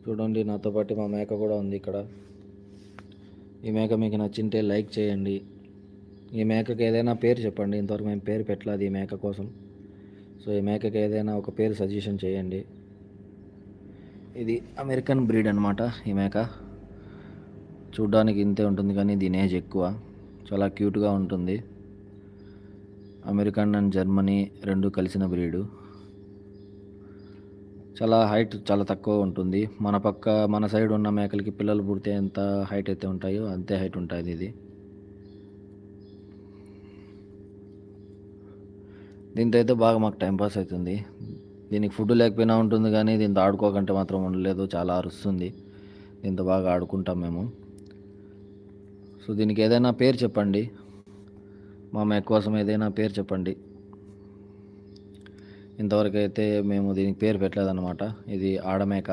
చూడండి, నాతో పాటు మా మేక కూడా ఉంది ఇక్కడ. ఈ మేక మీకు నచ్చింటే లైక్ చేయండి. ఈ మేకకి ఏదైనా పేరు చెప్పండి. ఇంతవరకు మేము పేరు పెట్టలేదు ఈ మేక కోసం. సో ఈ మేకకి ఏదైనా ఒక పేరు సజెషన్ చేయండి. ఇది అమెరికన్ బ్రీడ్ అనమాట. ఈ మేక చూడ్డానికి ఇంతే ఉంటుంది, కానీ దీని ఏజ్ ఎక్కువ. చాలా క్యూట్గా ఉంటుంది. అమెరికన్ అండ్ జర్మనీ రెండు కలిసిన బ్రీడు. చాలా హైట్ చాలా తక్కువ ఉంటుంది. మన సైడ్ ఉన్న మేకలకి పిల్లలు పుడితే ఎంత హైట్ అయితే ఉంటాయో అంతే హైట్ ఉంటుంది ఇది. దీంతో అయితే బాగా మాకు టైంపాస్ అవుతుంది. దీనికి ఫుడ్ లేకపోయినా ఉంటుంది, కానీ దీంతో ఆడుకోకంటే మాత్రం ఉండలేదు. చాలా అరుస్తుంది. దీంతో బాగా ఆడుకుంటాం మేము. సో దీనికి ఏదైనా పేరు చెప్పండి. మా మేక కోసం ఏదైనా పేరు చెప్పండి. ఇంతవరకు అయితే మేము దీనికి పేరు పెట్టలేదన్నమాట. ఇది ఆడమేక.